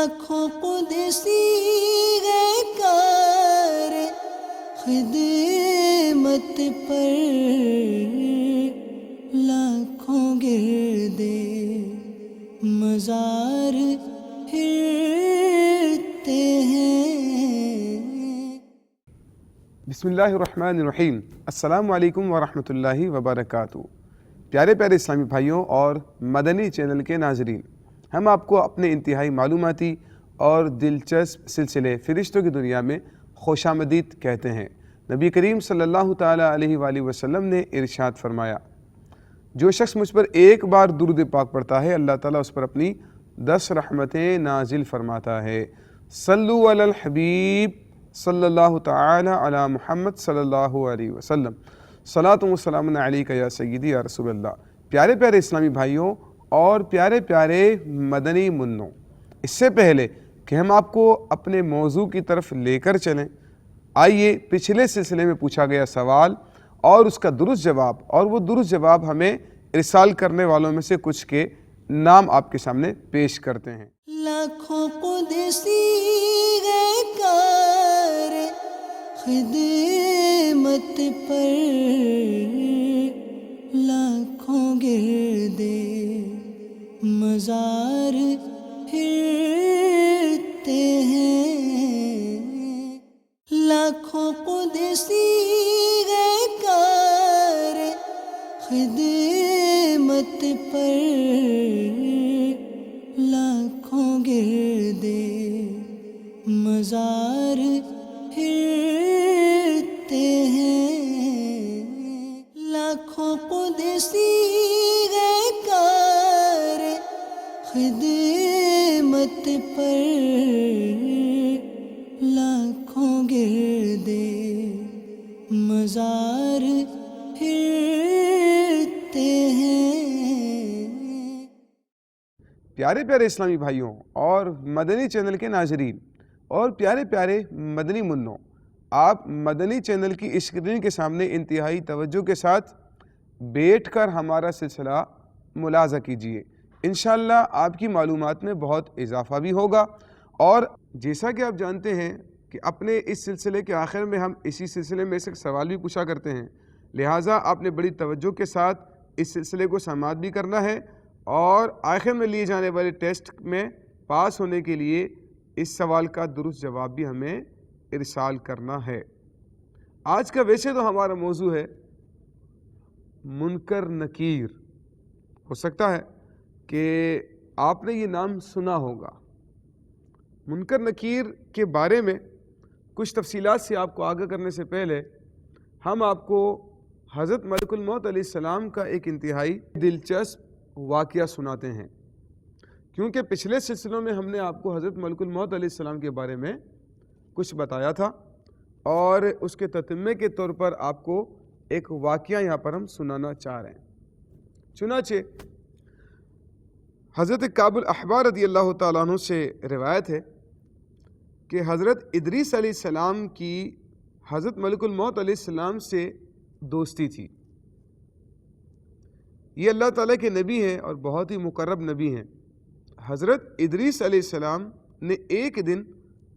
لاکھوں قدسی گئے کار خدمت پر، لاکھوں گردے مزار پھرتے ہیں۔ بسم اللہ الرحمن الرحیم۔ السلام علیکم ورحمۃ اللہ وبرکاتہ۔ پیارے پیارے اسلامی بھائیوں اور مدنی چینل کے ناظرین، ہم آپ کو اپنے انتہائی معلوماتی اور دلچسپ سلسلے فرشتوں کی دنیا میں خوش آمدید کہتے ہیں۔ نبی کریم صلی اللہ تعالیٰ علیہ وآلہ وسلم نے ارشاد فرمایا، جو شخص مجھ پر ایک بار درود پاک پڑھتا ہے اللہ تعالیٰ اس پر اپنی 10 رحمتیں نازل فرماتا ہے۔ صلو علی الحبیب صلی اللہ تعالی علی محمد صلی اللہ علیہ وسلم، صلاۃ و سلام علیک یا سیدی یا رسول اللہ۔ پیارے پیارے اسلامی بھائیوں اور پیارے پیارے مدنی منوں، اس سے پہلے کہ ہم آپ کو اپنے موضوع کی طرف لے کر چلیں، آئیے پچھلے سلسلے میں پوچھا گیا سوال اور اس کا درست جواب، اور وہ درست جواب ہمیں ارسال کرنے والوں میں سے کچھ کے نام آپ کے سامنے پیش کرتے ہیں۔ لاکھوں قدسی گئے کار خدمت پر، لاکھوں گردے مزار پھرتے ہیں۔ لاکھوں قدسی گئے کار خدمت پر، لاکھوں گردے مزار پھرتے ہیں۔ لاکھوں قدسی گئے کار خدمت پر، لاکھوں گردے مزار پھرتے ہیں۔ پیارے پیارے اسلامی بھائیوں اور مدنی چینل کے ناظرین اور پیارے پیارے مدنی منوں، آپ مدنی چینل کی اسکرین کے سامنے انتہائی توجہ کے ساتھ بیٹھ کر ہمارا سلسلہ ملاحظہ کیجئے۔ انشاءاللہ آپ کی معلومات میں بہت اضافہ بھی ہوگا، اور جیسا کہ آپ جانتے ہیں کہ اپنے اس سلسلے کے آخر میں ہم اسی سلسلے میں سے سوال بھی پوچھا کرتے ہیں، لہٰذا آپ نے بڑی توجہ کے ساتھ اس سلسلے کو سماعت بھی کرنا ہے، اور آخر میں لیے جانے والے ٹیسٹ میں پاس ہونے کے لیے اس سوال کا درست جواب بھی ہمیں ارسال کرنا ہے۔ آج کا ویسے تو ہمارا موضوع ہے منکر نکیر۔ ہو سکتا ہے کہ آپ نے یہ نام سنا ہوگا۔ منکر نکیر کے بارے میں کچھ تفصیلات سے آپ کو آگاہ کرنے سے پہلے ہم آپ کو حضرت ملک الموت علیہ السلام کا ایک انتہائی دلچسپ واقعہ سناتے ہیں، کیونکہ پچھلے سلسلوں میں ہم نے آپ کو حضرت ملک الموت علیہ السلام کے بارے میں کچھ بتایا تھا، اور اس کے تتمے کے طور پر آپ کو ایک واقعہ یہاں پر ہم سنانا چاہ رہے ہیں۔ چنانچہ حضرت کعب الاحبار رضی اللہ تعالیٰ عنہ سے روایت ہے کہ حضرت ادریس علیہ السلام کی حضرت ملک الموت علیہ السلام سے دوستی تھی۔ یہ اللہ تعالیٰ کے نبی ہیں اور بہت ہی مقرب نبی ہیں۔ حضرت ادریس علیہ السلام نے ایک دن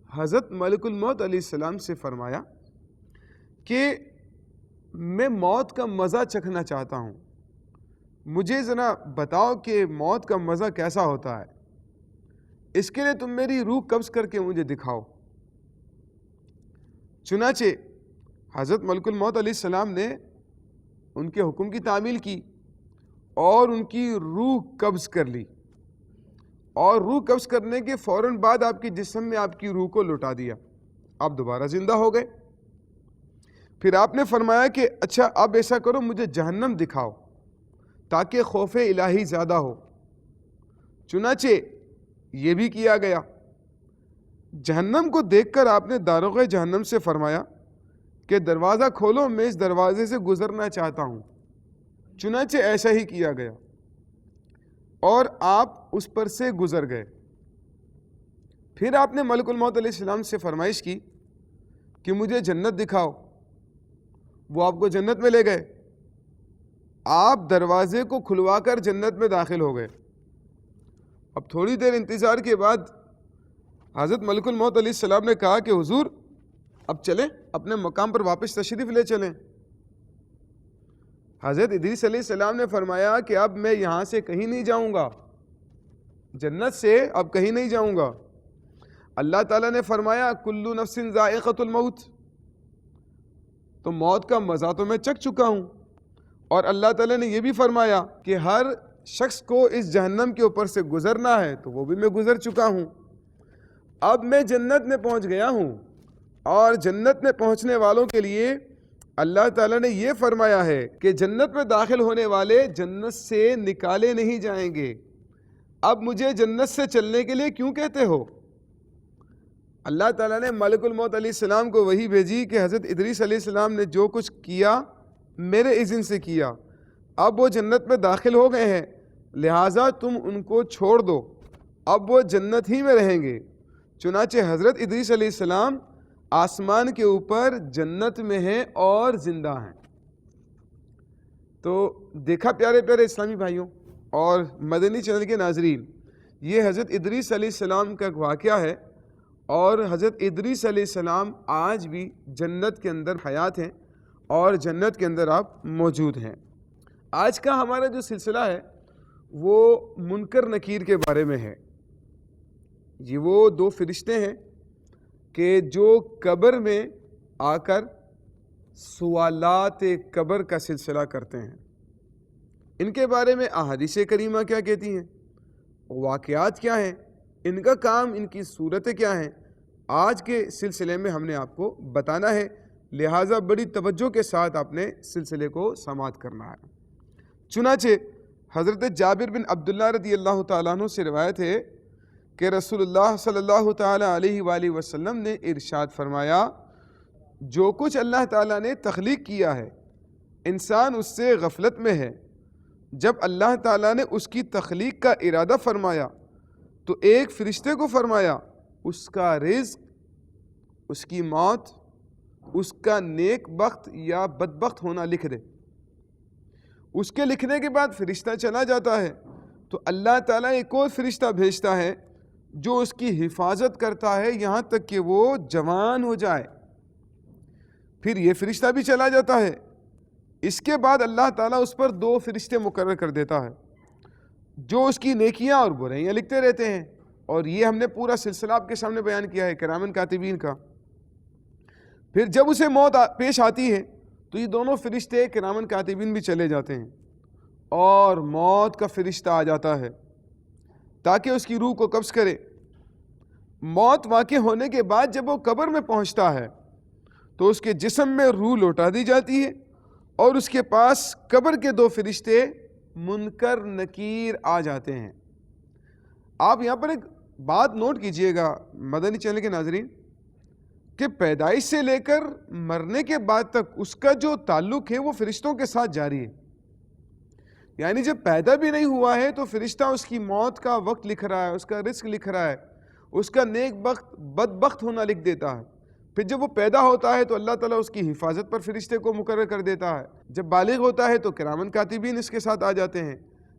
حضرت ملک الموت علیہ السلام سے فرمایا کہ میں موت کا مزہ چکھنا چاہتا ہوں، مجھے ذرا بتاؤ کہ موت کا مزہ کیسا ہوتا ہے، اس کے لیے تم میری روح قبض کر کے مجھے دکھاؤ۔ چنانچہ حضرت ملک الموت علیہ السلام نے ان کے حکم کی تعمیل کی اور ان کی روح قبض کر لی، اور روح قبض کرنے کے فوراً بعد آپ کے جسم میں آپ کی روح کو لوٹا دیا، آپ دوبارہ زندہ ہو گئے۔ پھر آپ نے فرمایا کہ اچھا اب ایسا کرو، مجھے جہنم دکھاؤ تاکہ خوف الہی زیادہ ہو۔ چنانچہ یہ بھی کیا گیا۔ جہنم کو دیکھ کر آپ نے داروغ جہنم سے فرمایا کہ دروازہ کھولو، میں اس دروازے سے گزرنا چاہتا ہوں۔ چنانچہ ایسا ہی کیا گیا اور آپ اس پر سے گزر گئے۔ پھر آپ نے ملک الموت علیہ السلام سے فرمائش کی کہ مجھے جنت دکھاؤ، وہ آپ کو جنت میں لے گئے۔ آپ دروازے کو کھلوا کر جنت میں داخل ہو گئے۔ اب تھوڑی دیر انتظار کے بعد حضرت ملک الموت علیہ السلام نے کہا کہ حضور اب چلیں اپنے مقام پر واپس تشریف لے چلیں۔ حضرت ادریس علیہ السلام نے فرمایا کہ اب میں یہاں سے کہیں نہیں جاؤں گا، جنت سے اب کہیں نہیں جاؤں گا۔ اللہ تعالیٰ نے فرمایا کل نفس ذائقۃ الموت، تو موت کا مزہ تو میں چکھ چکا ہوں، اور اللہ تعالیٰ نے یہ بھی فرمایا کہ ہر شخص کو اس جہنم کے اوپر سے گزرنا ہے، تو وہ بھی میں گزر چکا ہوں۔ اب میں جنت میں پہنچ گیا ہوں، اور جنت میں پہنچنے والوں کے لیے اللہ تعالیٰ نے یہ فرمایا ہے کہ جنت میں داخل ہونے والے جنت سے نکالے نہیں جائیں گے۔ اب مجھے جنت سے چلنے کے لیے کیوں کہتے ہو؟ اللہ تعالیٰ نے ملک الموت علیہ السلام کو وحی بھیجی کہ حضرت ادریس علیہ السلام نے جو کچھ کیا میرے اذن سے کیا، اب وہ جنت میں داخل ہو گئے ہیں، لہٰذا تم ان کو چھوڑ دو، اب وہ جنت ہی میں رہیں گے۔ چنانچہ حضرت ادریس علیہ السلام آسمان کے اوپر جنت میں ہیں اور زندہ ہیں۔ تو دیکھا پیارے پیارے اسلامی بھائیوں اور مدنی چینل کے ناظرین، یہ حضرت ادریس علیہ السلام کا ایک واقعہ ہے، اور حضرت ادریس علیہ السلام آج بھی جنت کے اندر حیات ہیں اور جنت کے اندر آپ موجود ہیں۔ آج کا ہمارا جو سلسلہ ہے وہ منکر نکیر کے بارے میں ہے۔ یہ وہ دو فرشتے ہیں کہ جو قبر میں آ کر سوالات قبر کا سلسلہ کرتے ہیں۔ ان کے بارے میں احادیث کریمہ کیا کہتی ہیں، واقعات کیا ہیں، ان کا کام، ان کی صورتیں کیا ہیں، آج کے سلسلے میں ہم نے آپ کو بتانا ہے، لہٰذا بڑی توجہ کے ساتھ آپ نے سلسلے کو سماعت کرنا ہے۔ چنانچہ حضرت جابر بن عبداللہ رضی اللہ تعالیٰ عنہ سے روایت ہے کہ رسول اللہ صلی اللہ تعالیٰ علیہ وآلہ وسلم نے ارشاد فرمایا، جو کچھ اللہ تعالیٰ نے تخلیق کیا ہے انسان اس سے غفلت میں ہے۔ جب اللہ تعالیٰ نے اس کی تخلیق کا ارادہ فرمایا تو ایک فرشتے کو فرمایا اس کا رزق، اس کی موت، اس کا نیک بخت یا بدبخت ہونا لکھ دے۔ اس کے لکھنے کے بعد فرشتہ چلا جاتا ہے تو اللہ تعالیٰ ایک اور فرشتہ بھیجتا ہے جو اس کی حفاظت کرتا ہے یہاں تک کہ وہ جوان ہو جائے۔ پھر یہ فرشتہ بھی چلا جاتا ہے۔ اس کے بعد اللہ تعالیٰ اس پر دو فرشتے مقرر کر دیتا ہے جو اس کی نیکیاں اور برائیاں لکھتے رہتے ہیں، اور یہ ہم نے پورا سلسلہ آپ کے سامنے بیان کیا ہے کرامن کاتبین کا۔ پھر جب اسے موت پیش آتی ہے تو یہ دونوں فرشتے کرامن کاتبین بھی چلے جاتے ہیں، اور موت کا فرشتہ آ جاتا ہے تاکہ اس کی روح کو قبض کرے۔ موت واقع ہونے کے بعد جب وہ قبر میں پہنچتا ہے تو اس کے جسم میں روح لوٹا دی جاتی ہے، اور اس کے پاس قبر کے دو فرشتے منکر نکیر آ جاتے ہیں۔ آپ یہاں پر ایک بات نوٹ کیجئے گا مدنی چینل کے ناظرین، کہ پیدائش سے لے کر مرنے کے بعد تک اس کا جو تعلق ہے وہ فرشتوں کے ساتھ جاری ہے۔ یعنی جب پیدا بھی نہیں ہوا ہے تو فرشتہ اس کی موت کا وقت لکھ رہا ہے، اس کا رزق لکھ رہا ہے، اس کا نیک بخت بدبخت ہونا لکھ دیتا ہے۔ پھر جب وہ پیدا ہوتا ہے تو اللہ تعالیٰ اس کی حفاظت پر فرشتے کو مقرر کر دیتا ہے۔ جب بالغ ہوتا ہے تو کرامن کاتبین اس کے ساتھ آ جاتے ہیں۔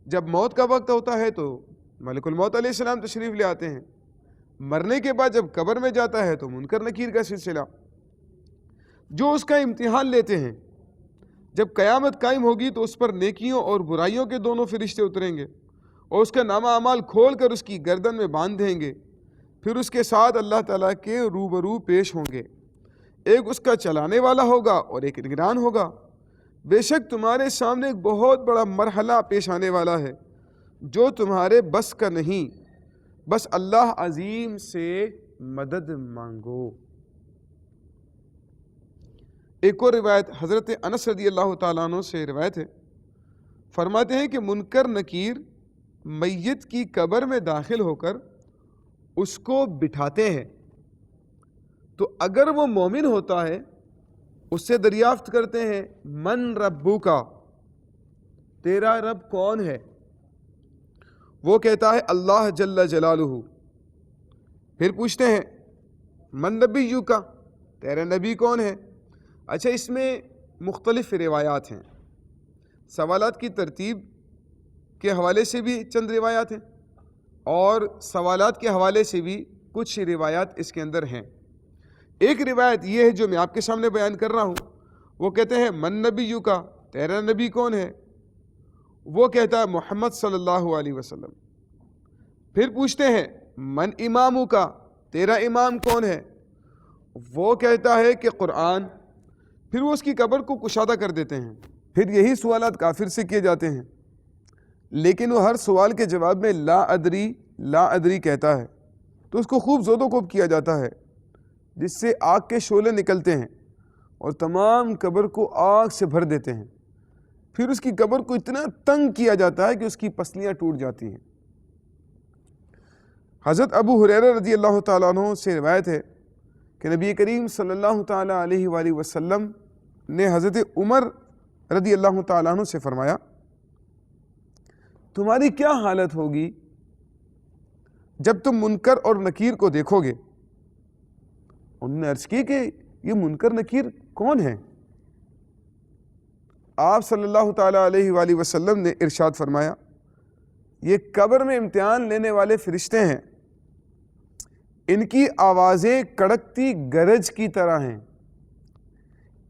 جب موت کا وقت ہوتا ہے تو ملک الموت علیہ السلام تشریف لے آتے ہیں۔ مرنے کے بعد جب قبر میں جاتا ہے تو منکر نکیر کا سلسلہ جو اس کا امتحان لیتے ہیں۔ جب قیامت قائم ہوگی تو اس پر نیکیوں اور برائیوں کے دونوں فرشتے اتریں گے اور اس کا نامہ اعمال کھول کر اس کی گردن میں باندھ دیں گے۔ پھر اس کے ساتھ اللہ تعالیٰ کے روبرو پیش ہوں گے، ایک اس کا چلانے والا ہوگا اور ایک نگران ہوگا۔ بے شک تمہارے سامنے ایک بہت بڑا مرحلہ پیش آنے والا ہے جو تمہارے بس کا نہیں، بس اللہ عظیم سے مدد مانگو۔ ایک اور روایت حضرت انس رضی اللہ تعالیٰ عنہ سے روایت ہے، فرماتے ہیں کہ منکر نکیر میت کی قبر میں داخل ہو کر اس کو بٹھاتے ہیں، تو اگر وہ مومن ہوتا ہے اس سے دریافت کرتے ہیں من ربک، تیرا رب کون ہے؟ وہ کہتا ہے اللہ جل جلالہ۔ پھر پوچھتے ہیں من نبیک، تیرا نبی کون ہے؟ اچھا، اس میں مختلف روایات ہیں، سوالات کی ترتیب کے حوالے سے بھی چند روایات ہیں اور سوالات کے حوالے سے بھی کچھ روایات اس کے اندر ہیں۔ ایک روایت یہ ہے جو میں آپ کے سامنے بیان کر رہا ہوں، وہ کہتے ہیں من نبیو کا، تیرا نبی کون ہے؟ وہ کہتا ہے محمد صلی اللہ علیہ وسلم۔ پھر پوچھتے ہیں من امامو کا، تیرا امام کون ہے؟ وہ کہتا ہے کہ قرآن۔ پھر وہ اس کی قبر کو کشادہ کر دیتے ہیں۔ پھر یہی سوالات کافر سے کیے جاتے ہیں، لیکن وہ ہر سوال کے جواب میں لا ادری لا ادری کہتا ہے، تو اس کو خوب زود و کوب کیا جاتا ہے، جس سے آگ کے شعلے نکلتے ہیں اور تمام قبر کو آگ سے بھر دیتے ہیں۔ پھر اس کی قبر کو اتنا تنگ کیا جاتا ہے کہ اس کی پسلیاں ٹوٹ جاتی ہیں۔ حضرت ابو ہریرہ رضی اللہ تعالیٰ عنہ سے روایت ہے کہ نبی کریم صلی اللہ تعالیٰ علیہ وآلہ وسلم نے حضرت عمر رضی اللہ تعالیٰ عنہ سے فرمایا تمہاری کیا حالت ہوگی جب تم منکر اور نکیر کو دیکھو گے؟ انہوں نے عرض کی کہ یہ منکر نکیر کون ہیں؟ آپ صلی اللہ تعالیٰ علیہ وآلہ وسلم نے ارشاد فرمایا یہ قبر میں امتحان لینے والے فرشتے ہیں، ان کی آوازیں کڑکتی گرج کی طرح ہیں،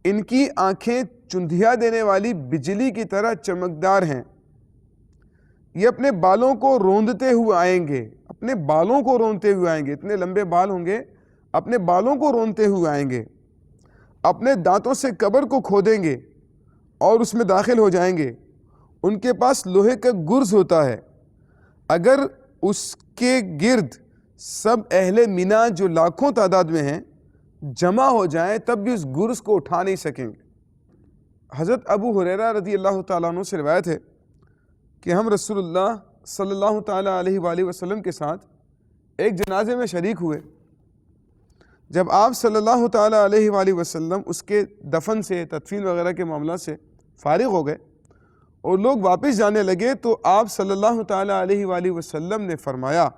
ان کی آنکھیں چندھیا دینے والی بجلی کی طرح چمکدار ہیں، یہ اپنے بالوں کو روندتے ہوئے آئیں گے، اپنے بالوں کو روندتے ہوئے آئیں گے، اتنے لمبے بال ہوں گے، اپنے بالوں کو روندتے ہوئے آئیں گے، اپنے دانتوں سے قبر کو کھودیں گے اور اس میں داخل ہو جائیں گے۔ ان کے پاس لوہے کا گرز ہوتا ہے، اگر اس کے گرد سب اہل مینا جو لاکھوں تعداد میں ہیں جمع ہو جائیں تب بھی اس گرز کو اٹھا نہیں سکیں گے۔ حضرت ابو ہریرہ رضی اللہ تعالیٰ عنہ سے روایت ہے کہ ہم رسول اللہ صلی اللہ تعالیٰ علیہ وآلہ وسلم کے ساتھ ایک جنازے میں شریک ہوئے۔ جب آپ صلی اللہ تعالیٰ علیہ وآلہ وسلم اس کے دفن سے تدفین وغیرہ کے معاملات سے فارغ ہو گئے اور لوگ واپس جانے لگے تو آپ صلی اللہ تعالیٰ علیہ وآلہ وسلم نے فرمایا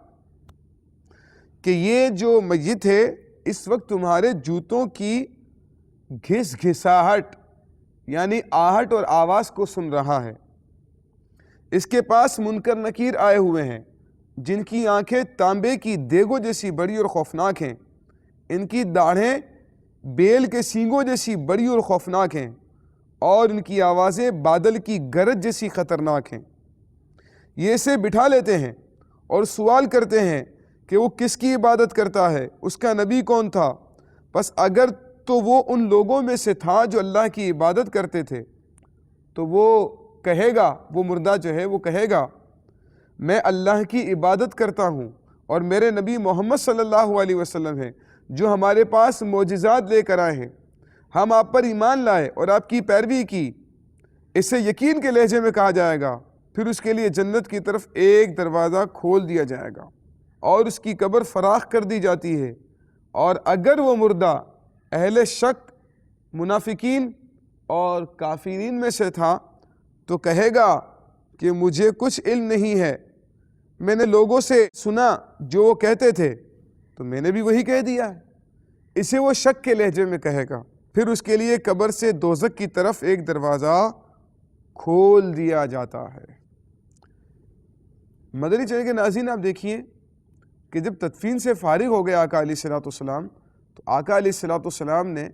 کہ یہ جو میت ہے اس وقت تمہارے جوتوں کی گھس گھساہٹ یعنی آہٹ اور آواز کو سن رہا ہے۔ اس کے پاس منکر نکیر آئے ہوئے ہیں جن کی آنکھیں تانبے کی دیگوں جیسی بڑی اور خوفناک ہیں، ان کی داڑھیں بیل کے سینگوں جیسی بڑی اور خوفناک ہیں، اور ان کی آوازیں بادل کی گرج جیسی خطرناک ہیں۔ یہ اسے بٹھا لیتے ہیں اور سوال کرتے ہیں کہ وہ کس کی عبادت کرتا ہے، اس کا نبی کون تھا؟ بس اگر تو وہ ان لوگوں میں سے تھا جو اللہ کی عبادت کرتے تھے تو وہ کہے گا، وہ مردہ جو ہے وہ کہے گا میں اللہ کی عبادت کرتا ہوں اور میرے نبی محمد صلی اللہ علیہ وسلم ہیں جو ہمارے پاس معجزات لے کر آئے ہیں، ہم آپ پر ایمان لائے اور آپ کی پیروی کی۔ اسے یقین کے لہجے میں کہا جائے گا، پھر اس کے لیے جنت کی طرف ایک دروازہ کھول دیا جائے گا اور اس کی قبر فراخ کر دی جاتی ہے، اور اگر وہ مردہ اہل شک، منافقین اور کافرین میں سے تھا تو کہے گا کہ مجھے کچھ علم نہیں ہے، میں نے لوگوں سے سنا جو وہ کہتے تھے تو میں نے بھی وہی کہہ دیا ہے۔ اسے وہ شک کے لہجے میں کہے گا، پھر اس کے لیے قبر سے دوزخ کی طرف ایک دروازہ کھول دیا جاتا ہے۔ مدنی چینل کے ناظرین آپ دیکھیے کہ جب تدفین سے فارغ ہو گیا آقا علیہ الصلوۃ والسلام تو آقا علیہ الصلوۃ والسلام نے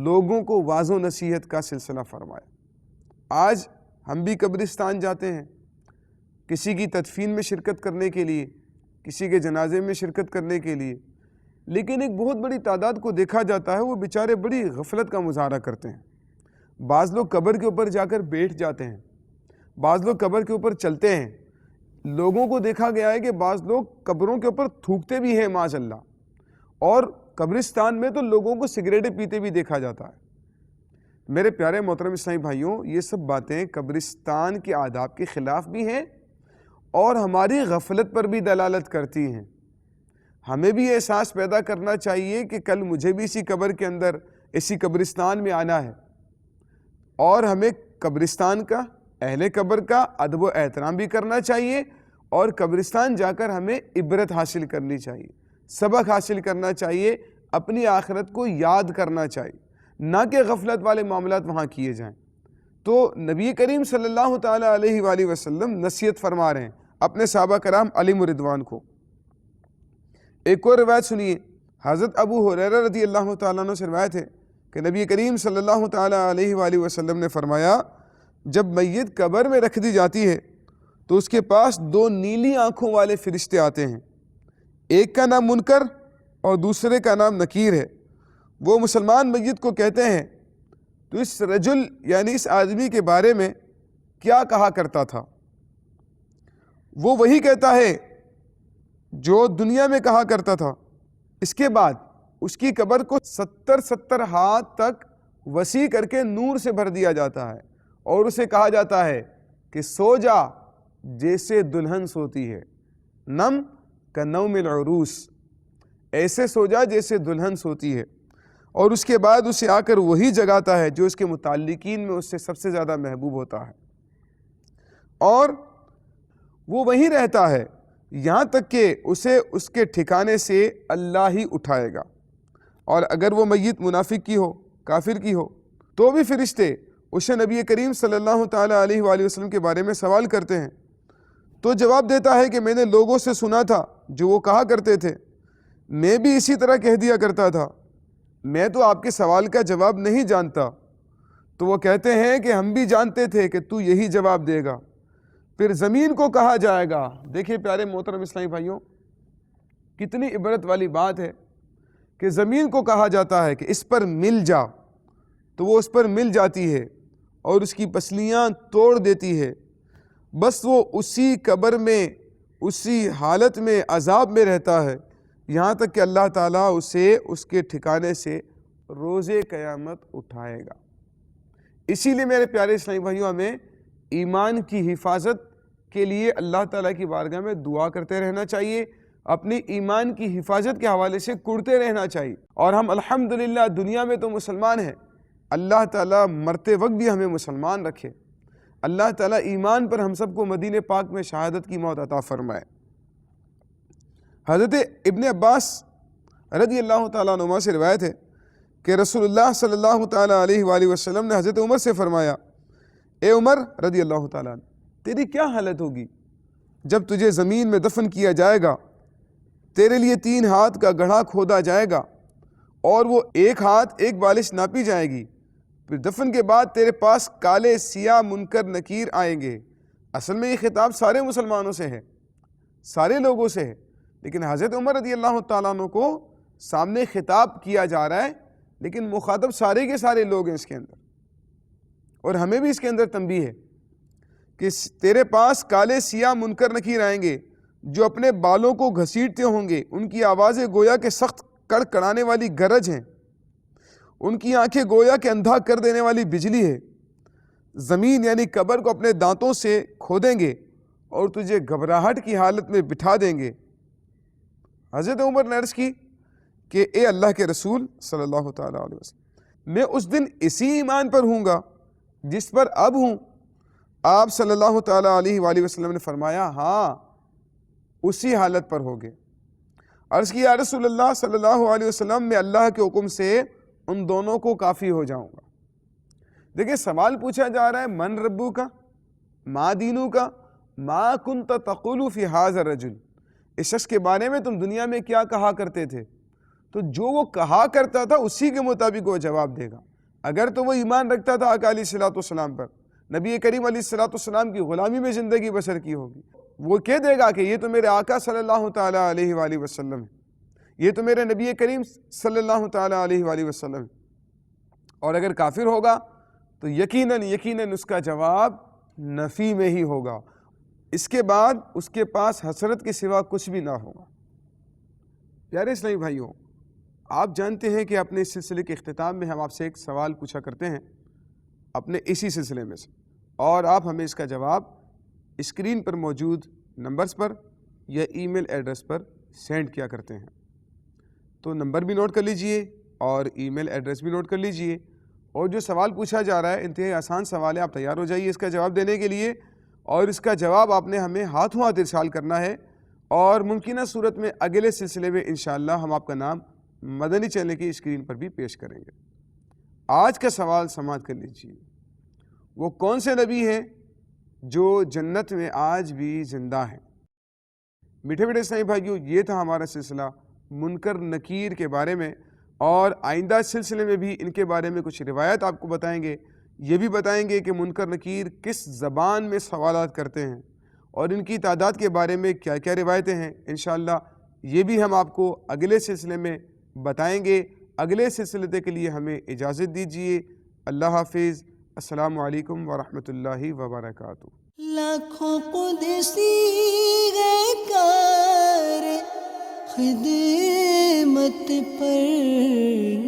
لوگوں کو واعظ و نصیحت کا سلسلہ فرمایا۔ آج ہم بھی قبرستان جاتے ہیں کسی کی تدفین میں شرکت کرنے کے لیے، کسی کے جنازے میں شرکت کرنے کے لیے، لیکن ایک بہت بڑی تعداد کو دیکھا جاتا ہے وہ بیچارے بڑی غفلت کا مظاہرہ کرتے ہیں۔ بعض لوگ قبر کے اوپر جا کر بیٹھ جاتے ہیں، بعض لوگ قبر کے اوپر چلتے ہیں، لوگوں کو دیکھا گیا ہے کہ بعض لوگ قبروں کے اوپر تھوکتے بھی ہیں معاذ اللہ، اور قبرستان میں تو لوگوں کو سگریٹیں پیتے بھی دیکھا جاتا ہے۔ میرے پیارے محترم اسلامی بھائیوں، یہ سب باتیں قبرستان کے آداب کے خلاف بھی ہیں اور ہماری غفلت پر بھی دلالت کرتی ہیں۔ ہمیں بھی احساس پیدا کرنا چاہیے کہ کل مجھے بھی اسی قبر کے اندر، اسی قبرستان میں آنا ہے، اور ہمیں قبرستان کا، اہل قبر کا ادب و احترام بھی کرنا چاہیے، اور قبرستان جا کر ہمیں عبرت حاصل کرنی چاہیے، سبق حاصل کرنا چاہیے، اپنی آخرت کو یاد کرنا چاہیے، نہ کہ غفلت والے معاملات وہاں کیے جائیں۔ تو نبی کریم صلی اللہ تعالیٰ علیہ وآلہ وسلم نصیحت فرما رہے ہیں اپنے صحابہ کرام علیہم رضوان کو، ایک اور روایت سنیے، حضرت ابو ہریرہ رضی اللہ تعالیٰ عنہ سے روایت ہے کہ نبی کریم صلی اللہ تعالیٰ علیہ وآلہ وسلم نے فرمایا، جب میت قبر میں رکھ دی جاتی ہے تو اس کے پاس دو نیلی آنکھوں والے فرشتے آتے ہیں، ایک کا نام منکر اور دوسرے کا نام نکیر ہے۔ وہ مسلمان میت کو کہتے ہیں تو اس رجل یعنی اس آدمی کے بارے میں کیا کہا کرتا تھا؟ وہ وہی کہتا ہے جو دنیا میں کہا کرتا تھا۔ اس کے بعد اس کی قبر کو 70 ہاتھ تک وسیع کر کے نور سے بھر دیا جاتا ہے اور اسے کہا جاتا ہے کہ سو جا جیسے دلہن سوتی ہے، نم کنوم العروس، ایسے سو جا جیسے دلہن سوتی ہے، اور اس کے بعد اسے آ کر وہی جگاتا ہے جو اس کے متعلقین میں اس سے سب سے زیادہ محبوب ہوتا ہے، اور وہ وہیں رہتا ہے یہاں تک کہ اسے اس کے ٹھکانے سے اللہ ہی اٹھائے گا۔ اور اگر وہ میت منافق کی ہو، کافر کی ہو، تو بھی فرشتے اسے نبی کریم صلی اللہ تعالیٰ علیہ وآلہ وسلم کے بارے میں سوال کرتے ہیں تو جواب دیتا ہے کہ میں نے لوگوں سے سنا تھا جو وہ کہا کرتے تھے، میں بھی اسی طرح کہہ دیا کرتا تھا، میں تو آپ کے سوال کا جواب نہیں جانتا۔ تو وہ کہتے ہیں کہ ہم بھی جانتے تھے کہ تو یہی جواب دے گا۔ پھر زمین کو کہا جائے گا، دیکھیں پیارے محترم اسلامی بھائیوں، کتنی عبرت والی بات ہے کہ زمین کو کہا جاتا ہے کہ اس پر مل جا، تو وہ اس پر مل جاتی ہے اور اس کی پسلیاں توڑ دیتی ہے، بس وہ اسی قبر میں اسی حالت میں عذاب میں رہتا ہے یہاں تک کہ اللہ تعالیٰ اسے اس کے ٹھکانے سے روز قیامت اٹھائے گا۔ اسی لیے میرے پیارے اسلامی بھائیوں، ہمیں ایمان کی حفاظت کے لیے اللہ تعالیٰ کی بارگاہ میں دعا کرتے رہنا چاہیے، اپنی ایمان کی حفاظت کے حوالے سے کرتے رہنا چاہیے، اور ہم الحمدللہ دنیا میں تو مسلمان ہیں، اللہ تعالیٰ مرتے وقت بھی ہمیں مسلمان رکھے، اللہ تعالیٰ ایمان پر ہم سب کو مدینہ پاک میں شہادت کی موت عطا فرمائے۔ حضرت ابن عباس رضی اللہ تعالیٰ عنہما سے روایت ہے کہ رسول اللہ صلی اللہ تعالیٰ علیہ وآلہ وسلم نے حضرت عمر سے فرمایا، اے عمر رضی اللہ تعالیٰ عنہ، تیری کیا حالت ہوگی جب تجھے زمین میں دفن کیا جائے گا؟ تیرے لیے 3 ہاتھ کا گڑھا کھودا جائے گا اور وہ 1 ہاتھ 1 بالش ناپی جائے گی، پھر دفن کے بعد تیرے پاس کالے سیاہ منکر نکیر آئیں گے۔ اصل میں یہ خطاب سارے مسلمانوں سے ہے، سارے لوگوں سے ہے، لیکن حضرت عمر رضی اللہ تعالیٰ عنہ کو سامنے خطاب کیا جا رہا ہے، لیکن مخاطب سارے کے سارے لوگ ہیں اس کے اندر، اور ہمیں بھی اس کے اندر تنبیہ ہے کہ تیرے پاس کالے سیاہ منکر نکیر آئیں گے جو اپنے بالوں کو گھسیٹتے ہوں گے، ان کی آوازیں گویا کہ سخت کڑکڑانے والی گرج ہیں، ان کی آنکھیں گویا کہ اندھا کر دینے والی بجلی ہے، زمین یعنی قبر کو اپنے دانتوں سے کھودیں گے اور تجھے گھبراہٹ کی حالت میں بٹھا دیں گے۔ حضرت عمر نے عرض کی کہ اے اللہ کے رسول صلی اللہ تعالیٰ علیہ وسلم، میں اس دن اسی ایمان پر ہوں گا جس پر اب ہوں؟ آپ صلی اللہ تعالیٰ علیہ وآلہ وسلم نے فرمایا، ہاں اسی حالت پر ہوگے۔ عرض کی یا رسول اللہ صلی اللہ علیہ وسلم، میں اللہ کے حکم سے ان دونوں کو کافی ہو جاؤں گا۔ دیکھیں سوال پوچھا جا رہا ہے، من ربو کا، ما دینو کا، ما کنت تقول فی ھذا الرجل، اس شخص کے بارے میں تم دنیا میں کیا کہا کرتے تھے؟ تو جو وہ کہا کرتا تھا اسی کے مطابق وہ جواب دے گا۔ اگر تو وہ ایمان رکھتا تھا آقا علیہ السلام پر، نبی کریم علیہ السلام کی غلامی میں زندگی بسر کی ہوگی، وہ کہہ دے گا کہ یہ تو میرے آقا صلی اللہ تعالیٰ علیہ وآلہ وسلم ہے، یہ تو میرے نبی کریم صلی اللہ تعالیٰ علیہ وآلہ وسلم ہے۔ اور اگر کافر ہوگا تو یقیناً اس کا جواب نفی میں ہی ہوگا، اس کے بعد اس کے پاس حسرت کے سوا کچھ بھی نہ ہوگا۔ پیارے اسلامی بھائیوں، آپ جانتے ہیں کہ اپنے اس سلسلے کے اختتام میں ہم آپ سے ایک سوال پوچھا کرتے ہیں اپنے اسی سلسلے میں سے، اور آپ ہمیں اس کا جواب اسکرین پر موجود نمبرز پر یا ای میل ایڈریس پر سینڈ کیا کرتے ہیں۔ تو نمبر بھی نوٹ کر لیجئے اور ای میل ایڈریس بھی نوٹ کر لیجئے، اور جو سوال پوچھا جا رہا ہے انتہائی آسان سوال ہے، آپ تیار ہو جائیے اس کا جواب دینے کے لیے، اور اس کا جواب آپ نے ہمیں ہاتھوں ہاتھ ارسال کرنا ہے، اور ممکنہ صورت میں اگلے سلسلے میں انشاءاللہ ہم آپ کا نام مدنی چینل کی اسکرین پر بھی پیش کریں گے۔ آج کا سوال سماعت کر لیجیے، وہ کون سے نبی ہیں جو جنت میں آج بھی زندہ ہیں؟ میٹھے میٹھے اسلامی بھائیوں، یہ تھا ہمارا سلسلہ منکر نکیر کے بارے میں، اور آئندہ سلسلے میں بھی ان کے بارے میں کچھ روایت آپ کو بتائیں گے۔ یہ بھی بتائیں گے کہ منکر نکیر کس زبان میں سوالات کرتے ہیں اور ان کی تعداد کے بارے میں کیا کیا روایتیں ہیں۔ انشاءاللہ یہ بھی ہم آپ کو اگلے سلسلے میں بتائیں گے۔ اگلے سلسلے کے لیے ہمیں اجازت دیجیے۔ اللہ حافظ۔ السلام علیکم ورحمۃ اللہ وبرکاتہ۔ لاکھوں قدسی گئے کار خدمت پر